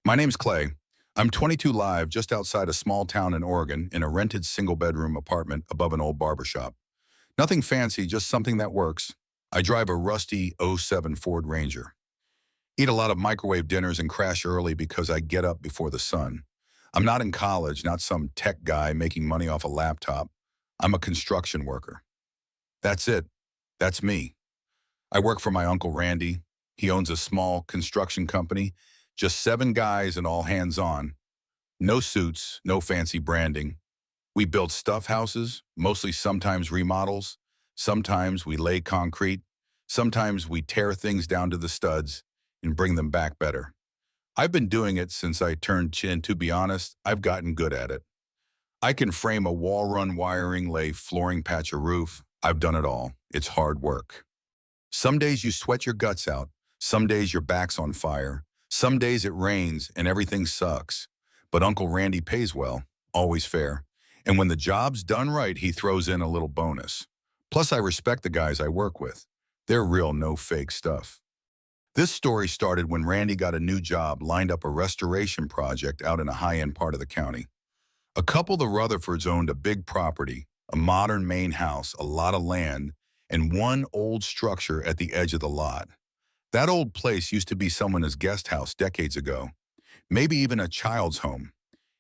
My name's Clay. I'm 22 live just outside a small town in Oregon in a rented single-bedroom apartment above an old barbershop. Nothing fancy, just something that works. I drive a rusty '07 Ford Ranger. Eat a lot of microwave dinners and crash early because I get up before the sun. I'm not in college, not some tech guy making money off a laptop. I'm a construction worker. That's it. That's me. I work for my Uncle Randy. He owns a small construction company, just 7 guys and all hands on. No suits, no fancy branding. We build stuff houses, mostly sometimes remodels. Sometimes we lay concrete. Sometimes we tear things down to the studs and bring them back better. I've been doing it since I turned chin. To be honest, I've gotten good at it. I can frame a wall run wiring, lay flooring, patch a roof. I've done it all. It's hard work. Some days you sweat your guts out. Some days your back's on fire. Some days it rains and everything sucks. But Uncle Randy pays well, always fair. And when the job's done right, he throws in a little bonus. Plus, I respect the guys I work with. They're real, no fake stuff. This story started when Randy got a new job, lined up a restoration project out in a high-end part of the county. A couple, the Rutherfords, owned a big property, a modern main house, a lot of land, and one old structure at the edge of the lot. That old place used to be someone's guest house decades ago, maybe even a child's home.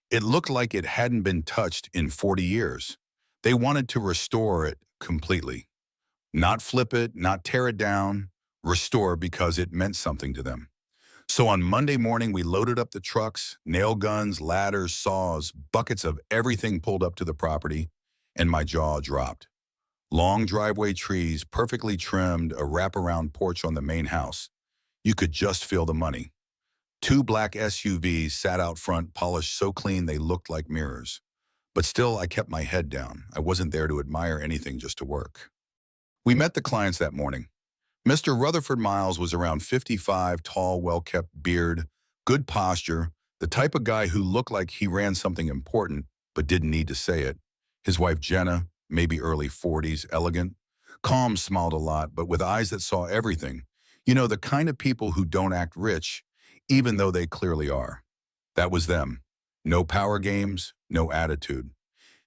It looked like it hadn't been touched in 40 years. They wanted to restore it completely. Not flip it, not tear it down, restore because it meant something to them. So on Monday morning, we loaded up the trucks, nail guns, ladders, saws, buckets of everything pulled up to the property, and my jaw dropped. Long driveway trees, perfectly trimmed, a wraparound porch on the main house. You could just feel the money. 2 black SUVs sat out front, polished so clean they looked like mirrors. But still, I kept my head down. I wasn't there to admire anything, just to work. We met the clients that morning. Mr. Rutherford Miles was around 55, tall, well-kept beard, good posture, the type of guy who looked like he ran something important but didn't need to say it. His wife Jenna, maybe early 40s, elegant, calm, smiled a lot, but with eyes that saw everything. You know, the kind of people who don't act rich, even though they clearly are. That was them. No power games, no attitude.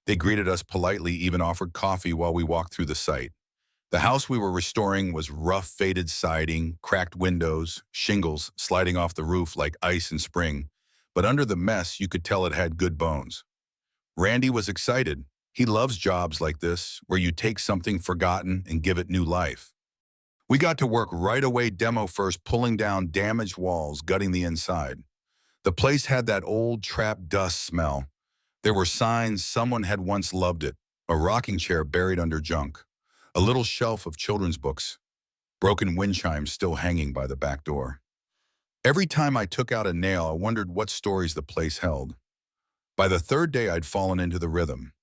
They greeted us politely, even offered coffee while we walked through the site. The house we were restoring was rough, faded siding, cracked windows, shingles sliding off the roof like ice in spring. But under the mess, you could tell it had good bones. Randy was excited. He loves jobs like this, where you take something forgotten and give it new life. We got to work right away, demo first, pulling down damaged walls, gutting the inside. The place had that old trapped dust smell. There were signs someone had once loved it, a rocking chair buried under junk, a little shelf of children's books, broken wind chimes still hanging by the back door. Every time I took out a nail, I wondered what stories the place held. By the 3rd day, I'd fallen into the rhythm.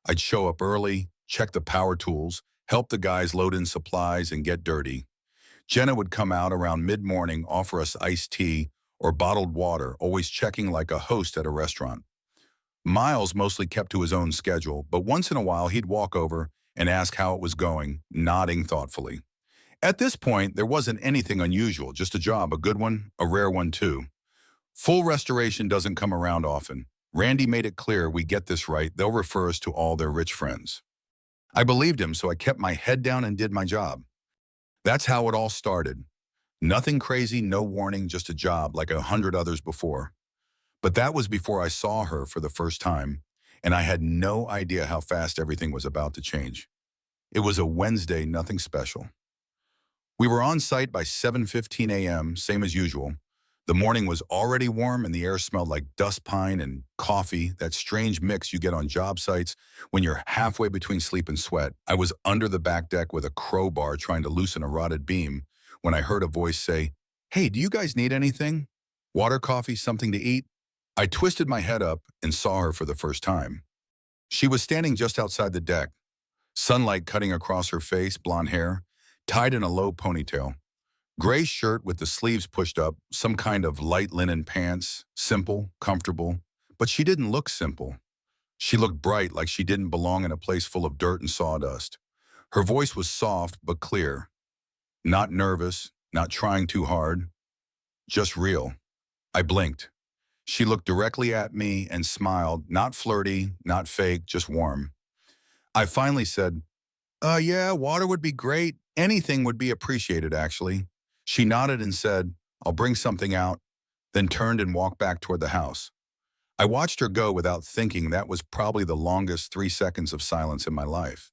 I'd show up early, check the power tools, help the guys load in supplies and get dirty. Jenna would come out around mid-morning, offer us iced tea or bottled water, always checking like a host at a restaurant. Miles mostly kept to his own schedule, but once in a while he'd walk over and ask how it was going, nodding thoughtfully. At this point, there wasn't anything unusual, just a job, a good one, a rare one too. Full restoration doesn't come around often. Randy made it clear we get this right, they'll refer us to all their rich friends. I believed him, so I kept my head down and did my job. That's how it all started. Nothing crazy, no warning, just a job like 100 others before. But that was before I saw her for the first time, and I had no idea how fast everything was about to change. It was a Wednesday, nothing special. We were on site by 7:15 a.m., same as usual. The morning was already warm and the air smelled like dust pine and coffee, that strange mix you get on job sites when you're halfway between sleep and sweat. I was under the back deck with a crowbar trying to loosen a rotted beam when I heard a voice say, "Hey, do you guys need anything? Water, coffee, something to eat?" I twisted my head up and saw her for the first time. She was standing just outside the deck, sunlight cutting across her face, blonde hair, tied in a low ponytail. Gray shirt with the sleeves pushed up, some kind of light linen pants, simple, comfortable. But she didn't look simple. She looked bright, like she didn't belong in a place full of dirt and sawdust. Her voice was soft but clear. Not nervous, not trying too hard, just real. I blinked. She looked directly at me and smiled, not flirty, not fake, just warm. I finally said, yeah, water would be great. Anything would be appreciated, actually. She nodded and said, I'll bring something out, then turned and walked back toward the house. I watched her go without thinking. That was probably the longest 3 seconds of silence in my life.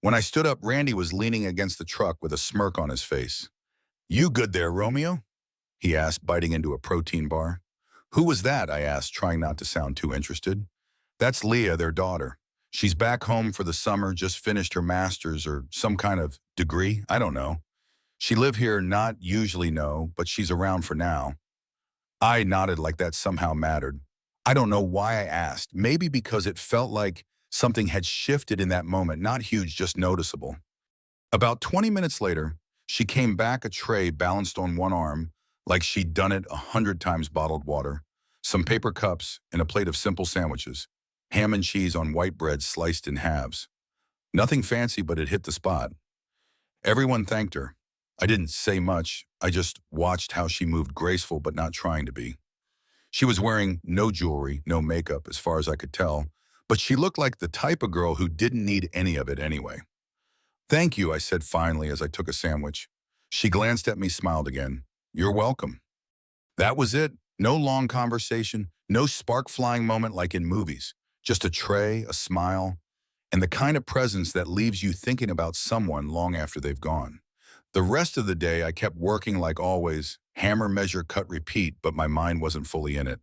When I stood up, Randy was leaning against the truck with a smirk on his face. You good there, Romeo? He asked, biting into a protein bar. Who was that? I asked, trying not to sound too interested. That's Leah, their daughter. She's back home for the summer, just finished her master's or some kind of degree. I don't know. She live here, not usually no, but she's around for now. I nodded like that somehow mattered. I don't know why I asked. Maybe because it felt like something had shifted in that moment, not huge, just noticeable. About 20 minutes later, she came back, a tray balanced on one arm, like she'd done it 100 times, bottled water, some paper cups, and a plate of simple sandwiches, ham and cheese on white bread sliced in halves. Nothing fancy, but it hit the spot. Everyone thanked her. I didn't say much. I just watched how she moved, graceful but not trying to be. She was wearing no jewelry, no makeup, as far as I could tell, but she looked like the type of girl who didn't need any of it anyway. Thank you, I said finally as I took a sandwich. She glanced at me, smiled again. You're welcome. That was it. No long conversation, no spark flying moment like in movies. Just a tray, a smile, and the kind of presence that leaves you thinking about someone long after they've gone. The rest of the day, I kept working like always, hammer, measure, cut, repeat, but my mind wasn't fully in it.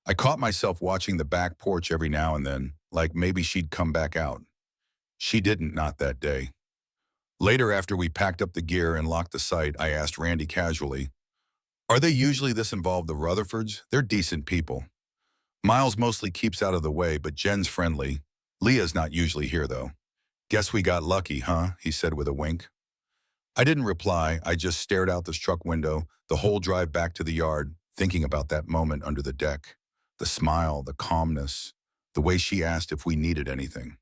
I caught myself watching the back porch every now and then, like maybe she'd come back out. She didn't, not that day. Later, after we packed up the gear and locked the site, I asked Randy casually, are they usually this involved, the Rutherfords? They're decent people. Miles mostly keeps out of the way, but Jen's friendly. Leah's not usually here, though. Guess we got lucky, huh? He said with a wink. I didn't reply. I just stared out the truck window, the whole drive back to the yard, thinking about that moment under the deck. The smile, the calmness, the way she asked if we needed anything.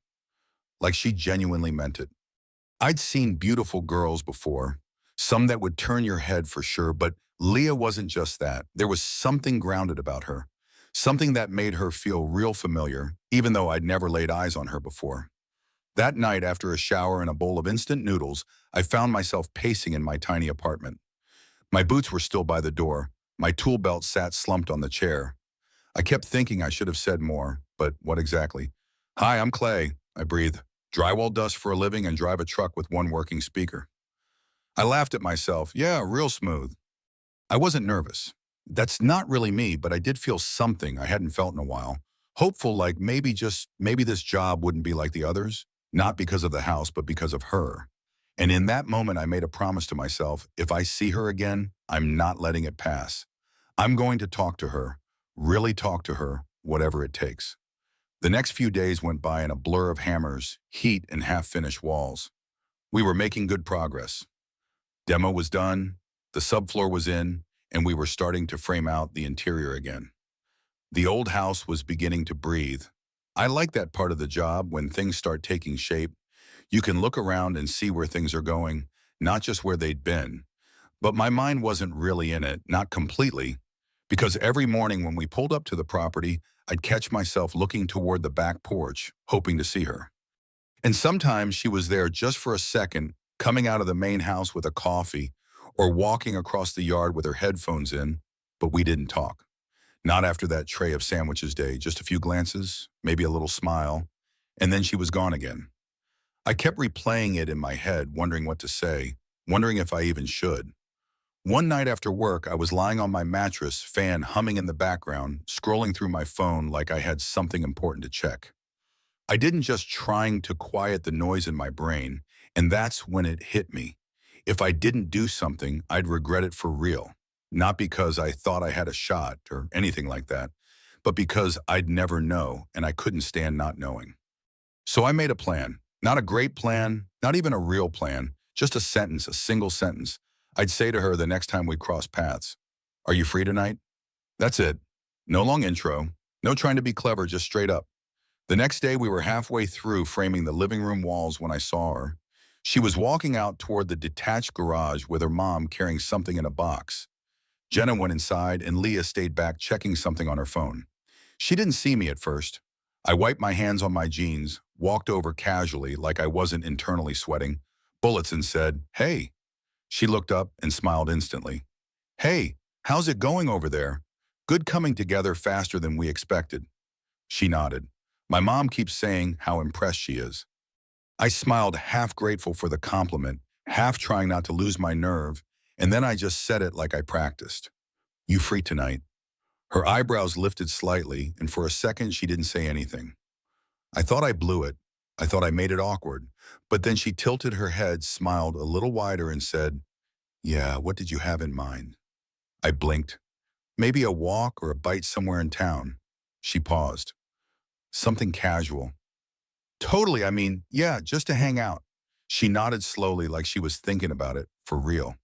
Like she genuinely meant it. I'd seen beautiful girls before, some that would turn your head for sure, but Leah wasn't just that. There was something grounded about her, something that made her feel real familiar, even though I'd never laid eyes on her before. That night, after a shower and a bowl of instant noodles, I found myself pacing in my tiny apartment. My boots were still by the door. My tool belt sat slumped on the chair. I kept thinking I should have said more, but what exactly? Hi, I'm Clay, I breathed. Drywall dust for a living and drive a truck with one working speaker. I laughed at myself. Yeah, real smooth. I wasn't nervous. That's not really me, but I did feel something I hadn't felt in a while. Hopeful, like maybe this job wouldn't be like the others. Not because of the house, but because of her. And in that moment, I made a promise to myself, if I see her again, I'm not letting it pass. I'm going to talk to her, really talk to her, whatever it takes. The next few days went by in a blur of hammers, heat, and half-finished walls. We were making good progress. Demo was done, the subfloor was in, and we were starting to frame out the interior again. The old house was beginning to breathe. I like that part of the job when things start taking shape. You can look around and see where things are going, not just where they'd been. But my mind wasn't really in it, not completely, because every morning when we pulled up to the property, I'd catch myself looking toward the back porch, hoping to see her. And sometimes she was there just for a second, coming out of the main house with a coffee, or walking across the yard with her headphones in, but we didn't talk. Not after that tray of sandwiches day, just a few glances, maybe a little smile, and then she was gone again. I kept replaying it in my head, wondering what to say, wondering if I even should. One night after work, I was lying on my mattress, fan humming in the background, scrolling through my phone like I had something important to check. I didn't just trying to quiet the noise in my brain, and that's when it hit me. If I didn't do something, I'd regret it for real. Not because I thought I had a shot or anything like that, but because I'd never know and I couldn't stand not knowing. So I made a plan. Not a great plan, not even a real plan, just a sentence, a single sentence. I'd say to her the next time we'd cross paths, are you free tonight? That's it. No long intro, no trying to be clever, just straight up. The next day we were halfway through framing the living room walls when I saw her. She was walking out toward the detached garage with her mom carrying something in a box. Jenna went inside and Leah stayed back checking something on her phone. She didn't see me at first. I wiped my hands on my jeans, walked over casually like I wasn't internally sweating, bullets and said, "Hey." She looked up and smiled instantly. "Hey, how's it going over there? Good coming together faster than we expected." She nodded. My mom keeps saying how impressed she is. I smiled, half grateful for the compliment, half trying not to lose my nerve, and then I just said it like I practiced. "You free tonight?" Her eyebrows lifted slightly, and for a second she didn't say anything. I thought I blew it. I thought I made it awkward. But then she tilted her head, smiled a little wider, and said, "Yeah, what did you have in mind?" I blinked. "Maybe a walk or a bite somewhere in town." She paused. "Something casual." "Totally, I mean, yeah, just to hang out." She nodded slowly like she was thinking about it, for real.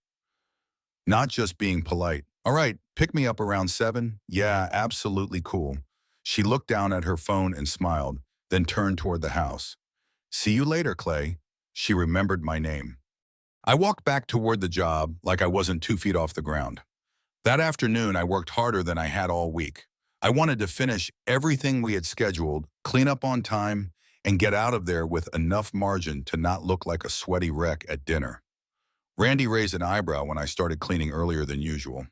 Not just being polite. "All right, pick me up around 7. Yeah, absolutely cool." She looked down at her phone and smiled, then turned toward the house. "See you later, Clay." She remembered my name. I walked back toward the job like I wasn't 2 feet off the ground. That afternoon, I worked harder than I had all week. I wanted to finish everything we had scheduled, clean up on time, and get out of there with enough margin to not look like a sweaty wreck at dinner. Randy raised an eyebrow when I started cleaning earlier than usual.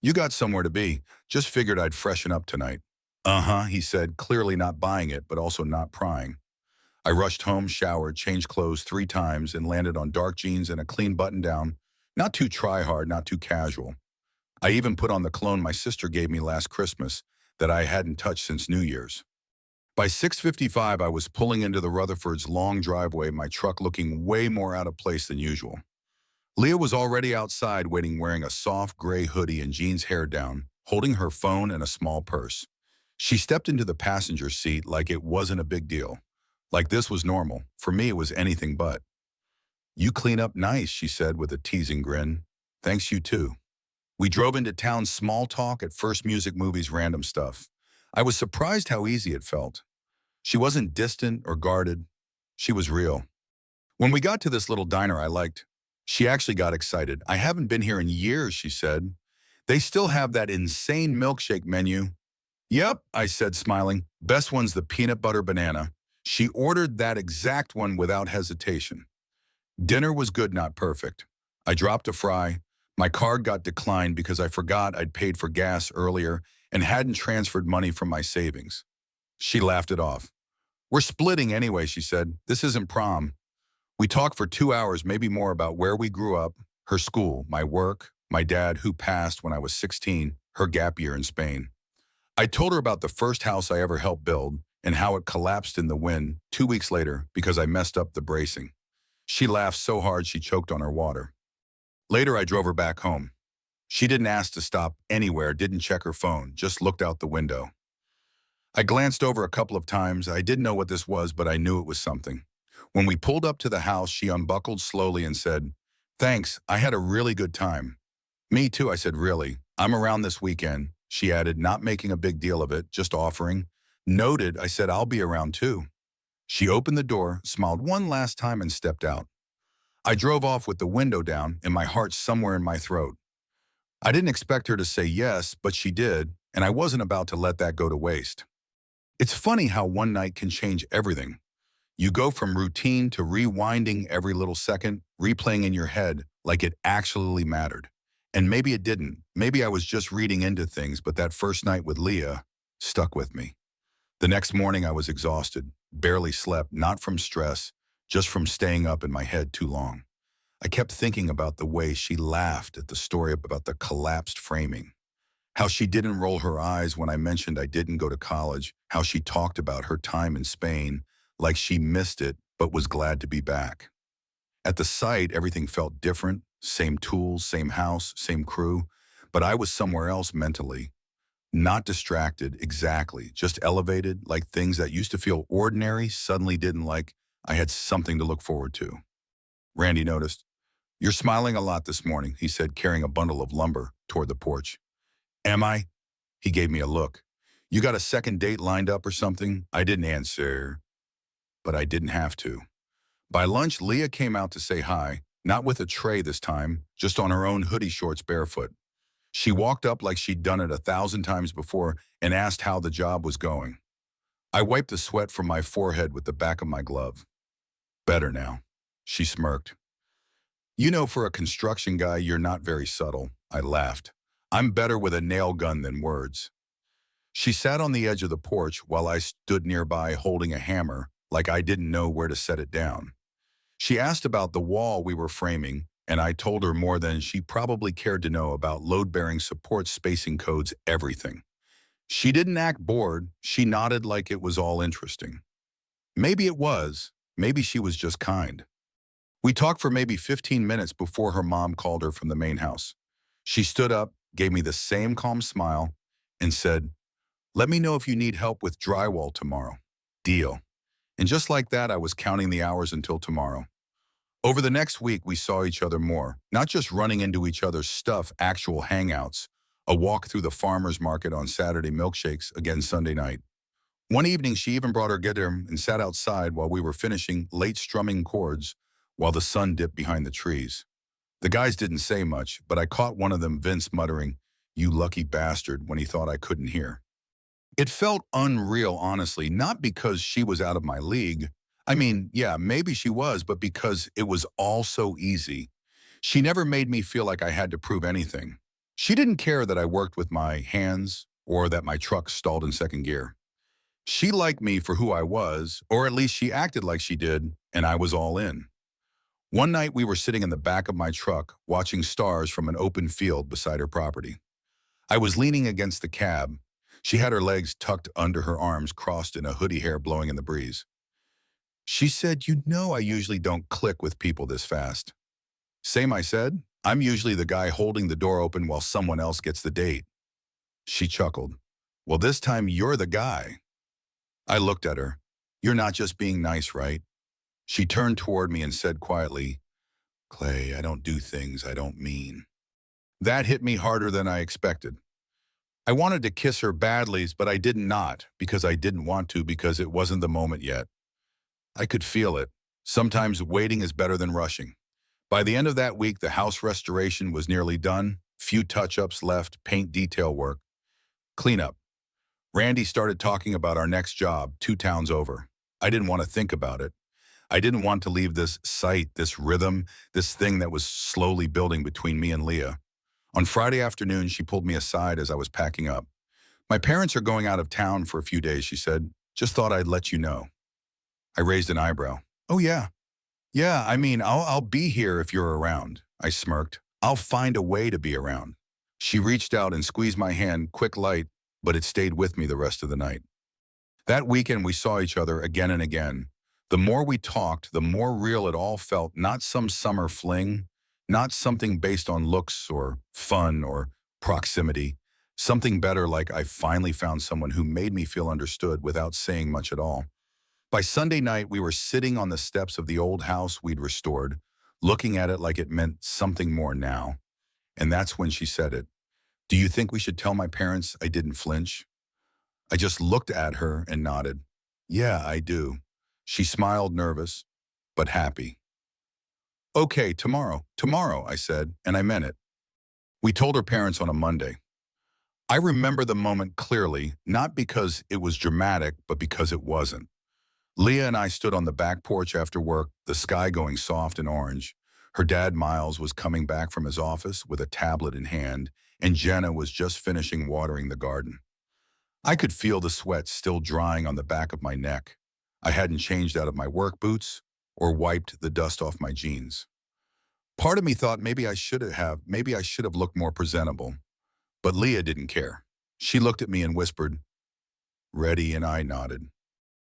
"You got somewhere to be. Just figured I'd freshen up tonight." "Uh-huh," he said, clearly not buying it, but also not prying. I rushed home, showered, changed clothes 3 times, and landed on dark jeans and a clean button-down. Not too try-hard, not too casual. I even put on the cologne my sister gave me last Christmas that I hadn't touched since New Year's. By 6:55, I was pulling into the Rutherfords' long driveway, my truck looking way more out of place than usual. Leah was already outside waiting, wearing a soft gray hoodie and jeans, hair down, holding her phone and a small purse. She stepped into the passenger seat like it wasn't a big deal. Like this was normal. For me, it was anything but. "You clean up nice," she said with a teasing grin. "Thanks, you too." We drove into town, small talk, at first music, movies, random stuff. I was surprised how easy it felt. She wasn't distant or guarded. She was real. When we got to this little diner I liked, she actually got excited. "I haven't been here in years," she said. "They still have that insane milkshake menu." "Yep," I said, smiling. "Best one's the peanut butter banana." She ordered that exact one without hesitation. Dinner was good, not perfect. I dropped a fry. My card got declined because I forgot I'd paid for gas earlier and hadn't transferred money from my savings. She laughed it off. "We're splitting anyway," she said. "This isn't prom." We talked for 2 hours, maybe more, about where we grew up, her school, my work, my dad who passed when I was 16, her gap year in Spain. I told her about the first house I ever helped build and how it collapsed in the wind 2 weeks later because I messed up the bracing. She laughed so hard she choked on her water. Later, I drove her back home. She didn't ask to stop anywhere, didn't check her phone, just looked out the window. I glanced over a couple of times. I didn't know what this was, but I knew it was something. When we pulled up to the house, she unbuckled slowly and said, "Thanks, I had a really good time." "Me too," I said. "Really? I'm around this weekend," she added, not making a big deal of it, just offering. "Noted," I said. "I'll be around too." She opened the door, smiled one last time, and stepped out. I drove off with the window down and my heart somewhere in my throat. I didn't expect her to say yes, but she did, and I wasn't about to let that go to waste. It's funny how one night can change everything. You go from routine to rewinding every little second, replaying in your head like it actually mattered. And maybe it didn't. Maybe I was just reading into things, but that first night with Leah stuck with me. The next morning I was exhausted, barely slept, not from stress, just from staying up in my head too long. I kept thinking about the way she laughed at the story about the collapsed framing, how she didn't roll her eyes when I mentioned I didn't go to college, how she talked about her time in Spain like she missed it but was glad to be back. At the site, everything felt different, same tools, same house, same crew, but I was somewhere else mentally. Not distracted, exactly, just elevated, like things that used to feel ordinary suddenly didn't, like I had something to look forward to. Randy noticed. "You're smiling a lot this morning," he said, carrying a bundle of lumber toward the porch. "Am I?" He gave me a look. "You got a second date lined up or something?" I didn't answer, but I didn't have to. By lunch, Leah came out to say hi, not with a tray this time, just on her own hoodie shorts, barefoot. She walked up like she'd done it 1,000 times before and asked how the job was going. I wiped the sweat from my forehead with the back of my glove. Better now. She smirked. You know, for a construction guy, you're not very subtle. I laughed. I'm better with a nail gun than words. She sat on the edge of the porch while I stood nearby holding a hammer, like I didn't know where to set it down. She asked about the wall we were framing, and I told her more than she probably cared to know about load-bearing support spacing codes, everything. She didn't act bored. She nodded like it was all interesting. Maybe it was. Maybe she was just kind. We talked for maybe 15 minutes before her mom called her from the main house. She stood up, gave me the same calm smile, and said, "Let me know if you need help with drywall tomorrow." Deal. And just like that, I was counting the hours until tomorrow. Over the next week, we saw each other more, not just running into each other's stuff, actual hangouts, a walk through the farmer's market on Saturday, milkshakes again Sunday night. One evening, she even brought her guitar and sat outside while we were finishing late strumming chords while the sun dipped behind the trees. The guys didn't say much, but I caught one of them, Vince, muttering, "You lucky bastard," when he thought I couldn't hear. It felt unreal, honestly, not because she was out of my league. I mean, yeah, maybe she was, but because it was all so easy. She never made me feel like I had to prove anything. She didn't care that I worked with my hands or that my truck stalled in second gear. She liked me for who I was, or at least she acted like she did, and I was all in. One night we were sitting in the back of my truck, watching stars from an open field beside her property. I was leaning against the cab. She had her legs tucked under her arms, crossed, in a hoodie, hair blowing in the breeze. She said, "You know I usually don't click with people this fast." "Same," I said. "I'm usually the guy holding the door open while someone else gets the date." She chuckled. "Well, this time you're the guy." I looked at her. "You're not just being nice, right?" She turned toward me and said quietly, "Clay, I don't do things I don't mean." That hit me harder than I expected. I wanted to kiss her badly, but I did not, because I didn't want to, because it wasn't the moment yet. I could feel it. Sometimes waiting is better than rushing. By the end of that week, the house restoration was nearly done. Few touch-ups left, paint detail work. Cleanup. Randy started talking about our next job, 2 towns over. I didn't want to think about it. I didn't want to leave this site, this rhythm, this thing that was slowly building between me and Leah. On Friday afternoon, she pulled me aside as I was packing up. "My parents are going out of town for a few days," she said. "Just thought I'd let you know." I raised an eyebrow. "Oh, yeah. Yeah, I mean, I'll be here if you're around." I smirked. "I'll find a way to be around." She reached out and squeezed my hand, quick, light, but it stayed with me the rest of the night. That weekend, we saw each other again and again. The more we talked, the more real it all felt, not some summer fling, not something based on looks or fun or proximity, something better, like I finally found someone who made me feel understood without saying much at all. By Sunday night, we were sitting on the steps of the old house we'd restored, looking at it like it meant something more now. And that's when she said it. "Do you think we should tell my parents?" I didn't flinch. I just looked at her and nodded. "Yeah, I do." She smiled, nervous, but happy. "Okay, tomorrow," I said, and I meant it. We told her parents on a Monday. I remember the moment clearly, not because it was dramatic, but because it wasn't. Leah and I stood on the back porch after work, the sky going soft and orange. Her dad, Miles, was coming back from his office with a tablet in hand, and Jenna was just finishing watering the garden. I could feel the sweat still drying on the back of my neck. I hadn't changed out of my work boots or wiped the dust off my jeans. Part of me thought maybe I should have looked more presentable. But Leah didn't care. She looked at me and whispered, "Ready," and I nodded.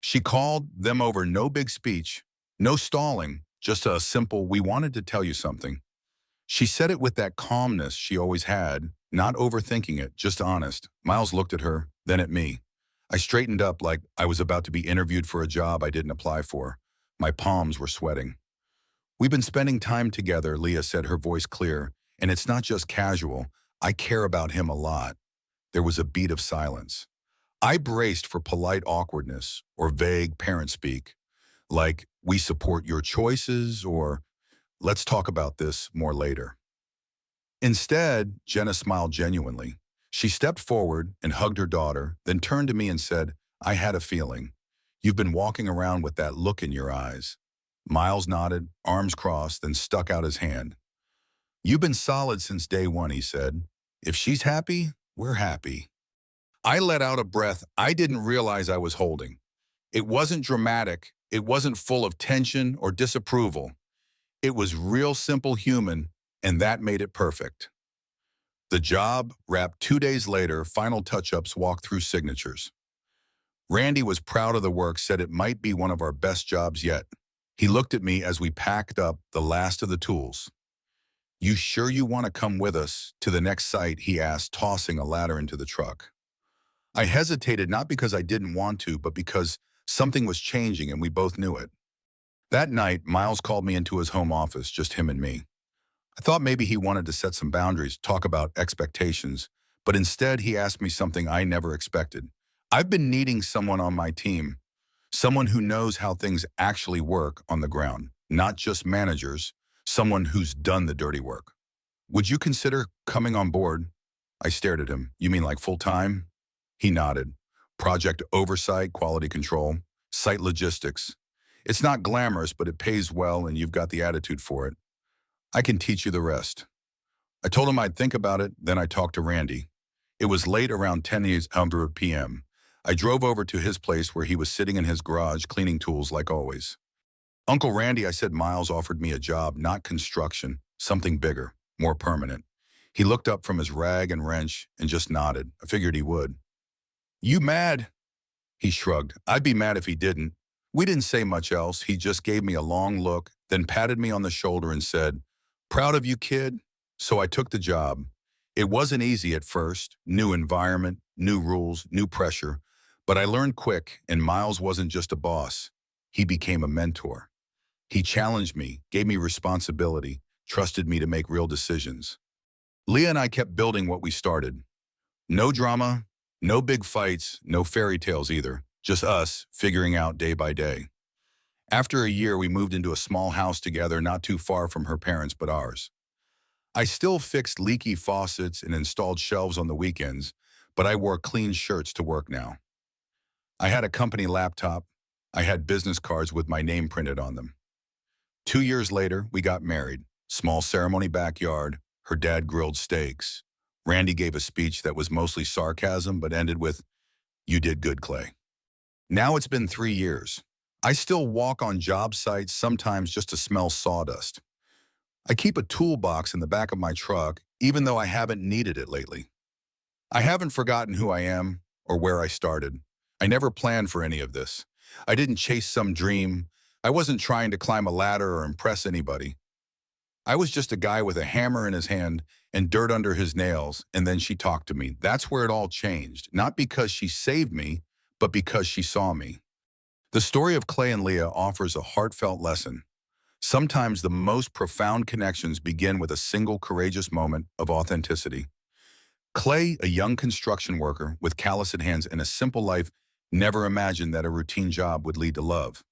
She called them over, no big speech, no stalling, just a simple, "We wanted to tell you something." She said it with that calmness she always had, not overthinking it, just honest. Miles looked at her, then at me. I straightened up like I was about to be interviewed for a job I didn't apply for. My palms were sweating. "We've been spending time together," Leah said, her voice clear, "and it's not just casual. I care about him a lot." There was a beat of silence. I braced for polite awkwardness or vague parent speak, like, "We support your choices," or "Let's talk about this more later." Instead, Jenna smiled genuinely. She stepped forward and hugged her daughter, then turned to me and said, I had a feeling. You've been walking around with that look in your eyes. Miles nodded, arms crossed, then stuck out his hand. You've been solid since day one, he said. If she's happy, we're happy. I let out a breath I didn't realize I was holding. It wasn't dramatic. It wasn't full of tension or disapproval. It was real simple human, and that made it perfect. The job wrapped 2 days later, final touch-ups walked through signatures. Randy was proud of the work, said it might be one of our best jobs yet. He looked at me as we packed up the last of the tools. You sure you want to come with us to the next site, he asked, tossing a ladder into the truck. I hesitated not because I didn't want to, but because something was changing and we both knew it. That night, Miles called me into his home office, just him and me. I thought maybe he wanted to set some boundaries, talk about expectations, but instead he asked me something I never expected. I've been needing someone on my team, someone who knows how things actually work on the ground, not just managers, someone who's done the dirty work. Would you consider coming on board? I stared at him. You mean like full-time? He nodded. Project oversight, quality control, site logistics. It's not glamorous, but it pays well and you've got the attitude for it. I can teach you the rest. I told him I'd think about it, then I talked to Randy. It was late, around 10 p.m. I drove over to his place where he was sitting in his garage cleaning tools like always. Uncle Randy, I said, Miles offered me a job, not construction, something bigger, more permanent. He looked up from his rag and wrench and just nodded. I figured he would. You mad? He shrugged. I'd be mad if he didn't. We didn't say much else. He just gave me a long look, then patted me on the shoulder and said, proud of you, kid. So I took the job. It wasn't easy at first. New environment, new rules, new pressure. But I learned quick, and Miles wasn't just a boss. He became a mentor. He challenged me, gave me responsibility, trusted me to make real decisions. Leah and I kept building what we started. No drama, no big fights, no fairy tales either. Just us figuring out day by day. After a year, we moved into a small house together, not too far from her parents, but ours. I still fixed leaky faucets and installed shelves on the weekends, but I wore clean shirts to work now. I had a company laptop. I had business cards with my name printed on them. 2 years later, we got married. Small ceremony backyard. Her dad grilled steaks. Randy gave a speech that was mostly sarcasm, but ended with, you did good, Clay. Now it's been 3 years. I still walk on job sites, sometimes just to smell sawdust. I keep a toolbox in the back of my truck, even though I haven't needed it lately. I haven't forgotten who I am or where I started. I never planned for any of this. I didn't chase some dream. I wasn't trying to climb a ladder or impress anybody. I was just a guy with a hammer in his hand and dirt under his nails, and then she talked to me. That's where it all changed, not because she saved me, but because she saw me. The story of Clay and Leah offers a heartfelt lesson. Sometimes the most profound connections begin with a single courageous moment of authenticity. Clay, a young construction worker with calloused hands and a simple life, never imagined that a routine job would lead to love.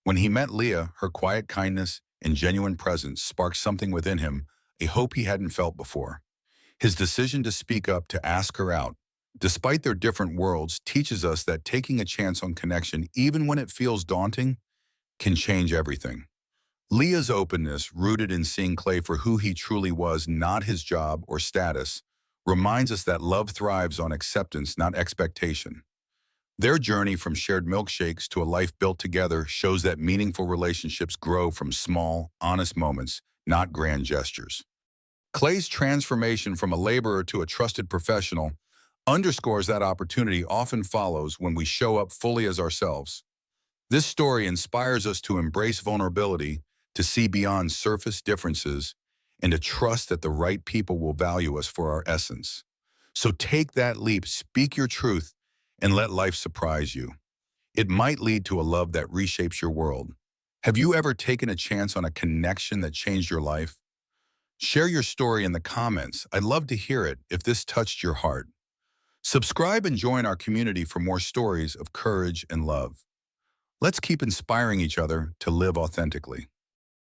When he met Leah, her quiet kindness and genuine presence sparked something within him, a hope he hadn't felt before. His decision to speak up, to ask her out, despite their different worlds, teaches us that taking a chance on connection, even when it feels daunting, can change everything. Leah's openness, rooted in seeing Clay for who he truly was, not his job or status, reminds us that love thrives on acceptance, not expectation. Their journey from shared milkshakes to a life built together shows that meaningful relationships grow from small, honest moments, not grand gestures. Clay's transformation from a laborer to a trusted professional underscores that opportunity often follows when we show up fully as ourselves. This story inspires us to embrace vulnerability, to see beyond surface differences, and to trust that the right people will value us for our essence. So take that leap, speak your truth, and let life surprise you. It might lead to a love that reshapes your world. Have you ever taken a chance on a connection that changed your life? Share your story in the comments. I'd love to hear it if this touched your heart. Subscribe and join our community for more stories of courage and love. Let's keep inspiring each other to live authentically.